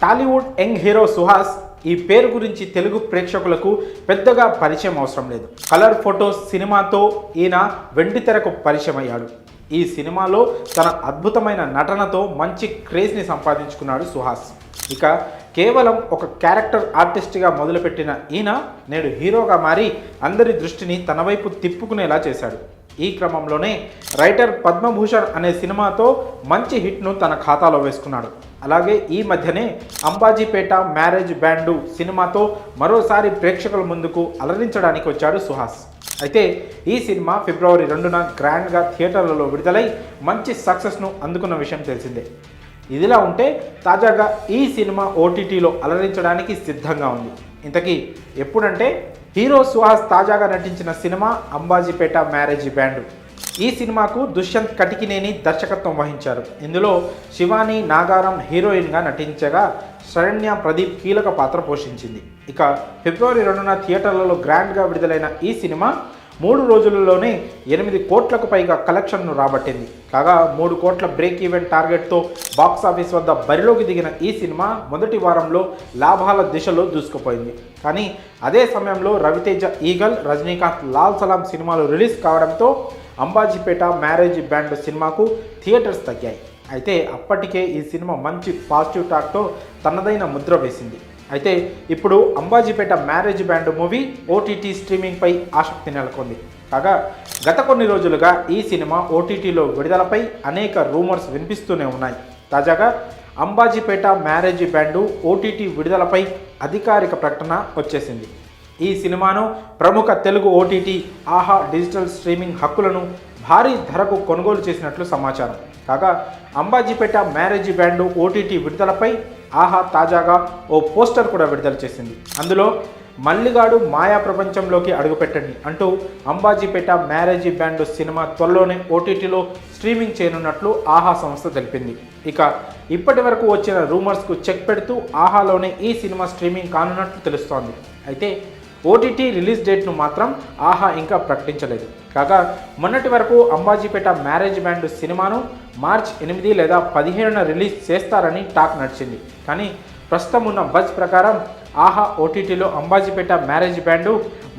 Tollywood young hero Suhas ఈ పేరు గురించి తెలుగు ప్రేక్షకులకు పెద్దగా పరిచయం అవసరం లేదు. కలర్ ఫోటోస్ సినిమాతో ఈయన వెండితెరకు పరిచయం అయ్యాడు. ఈ సినిమాలో తన అద్భుతమైన నటనతో మంచి క్రేజ్ని సంపాదించుకున్నాడు సుహాస్. ఇక కేవలం ఒక క్యారెక్టర్ ఆర్టిస్ట్గా మొదలుపెట్టిన ఈయన నేడు హీరోగా మారి అందరి దృష్టిని తన వైపు తిప్పుకునేలా చేశాడు. ఈ క్రమంలోనే రైటర్ పద్మభూషణ్ అనే సినిమాతో మంచి హిట్ను తన ఖాతాలో వేసుకున్నాడు. అలాగే ఈ మధ్యనే అంబాజీపేట మ్యారేజ్ బ్యాండు సినిమాతో మరోసారి ప్రేక్షకుల ముందుకు అలరించడానికి వచ్చాడు సుహాస్. అయితే ఈ సినిమా ఫిబ్రవరి 2న గ్రాండ్గా థియేటర్లలో విడుదలై మంచి సక్సెస్ను అందుకున్న విషయం తెలిసిందే. ఇదిలా ఉంటే తాజాగా ఈ సినిమా ఓటీటీలో అలరించడానికి సిద్ధంగా ఉంది. ఇంతకీ ఎప్పుడంటే హీరో సుహాస్ తాజాగా నటించిన సినిమా అంబాజీపేట మ్యారేజ్ బ్యాండు. ఈ సినిమాకు దుష్యంత్ కటికినేని దర్శకత్వం వహించారు. ఇందులో శివాని నాగారం హీరోయిన్గా నటించగా శరణ్య ప్రదీప్ కీలక పాత్ర పోషించింది. ఇక ఫిబ్రవరి 2న థియేటర్లలో గ్రాండ్గా విడుదలైన ఈ సినిమా 3 రోజులలోనే 8 కోట్లకు పైగా కలెక్షన్ను రాబట్టింది. కాగా 3 కోట్ల బ్రేక్ ఈవెన్ టార్గెట్తో బాక్సాఫీస్ వద్ద బరిలోకి దిగిన ఈ సినిమా మొదటి వారంలో లాభాల దిశలో దూసుకుపోయింది. కానీ అదే సమయంలో రవితేజ ఈగల్, రజనీకాంత్ లాల్ సలాం సినిమాలు రిలీజ్ కావడంతో అంబాజీపేట మ్యారేజ్ బ్యాండ్ సినిమాకు థియేటర్స్ తగ్గాయి. అయితే అప్పటికే ఈ సినిమా మంచి పాజిటివ్ టాక్తో తనదైన ముద్ర వేసింది. అయితే ఇప్పుడు Ambajipeta marriage band movie OTT స్ట్రీమింగ్పై ఆసక్తి నెలకొంది. కాగా గత కొన్ని రోజులుగా ఈ సినిమా ఓటీటీలో విడుదలపై అనేక రూమర్స్ వినిపిస్తూనే ఉన్నాయి. తాజాగా అంబాజీపేట మ్యారేజ్ బ్యాండు ఓటీటీ విడుదలపై అధికారిక ప్రకటన వచ్చేసింది. ఈ సినిమాను ప్రముఖ తెలుగు ఓటీటీ ఆహా డిజిటల్ స్ట్రీమింగ్ హక్కులను భారీ ధరకు కొనుగోలు చేసినట్లు సమాచారం. కాగా అంబాజీపేట మ్యారేజ్ బ్యాండు ఓటీటీ విడుదలపై ఆహా తాజాగా ఓ పోస్టర్ కూడా విడుదల చేసింది. అందులో మల్లిగాడు మాయా ప్రపంచంలోకి అడుగుపెట్టండి అంటూ అంబాజీపేట మ్యారేజ్ బ్యాండ్ సినిమా త్వరలోనే ఓటీటీలో స్ట్రీమింగ్ చేయనున్నట్లు ఆహా సంస్థ తెలిపింది. ఇక ఇప్పటి వరకు వచ్చిన రూమర్స్కు చెక్ పెడుతూ ఆహాలోనే ఈ సినిమా స్ట్రీమింగ్ కానున్నట్లు తెలుస్తోంది. అయితే ఓటీటీ రిలీజ్ డేట్ను మాత్రం ఆహా ఇంకా ప్రకటించలేదు. కాగా మొన్నటి వరకు అంబాజీపేట మ్యారేజ్ బ్యాండ్ సినిమాను మార్చి 8 లేదా 15న రిలీజ్ చేస్తారని టాక్ నడిచింది. కానీ ప్రస్తుతం ఉన్న బజ్ ప్రకారం ఆహా ఓటీటీలో అంబాజీపేట మ్యారేజ్ బ్యాండు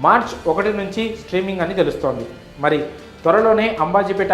మార్చి 1 నుంచి స్ట్రీమింగ్ అని తెలుస్తోంది. మరి త్వరలోనే అంబాజీపేట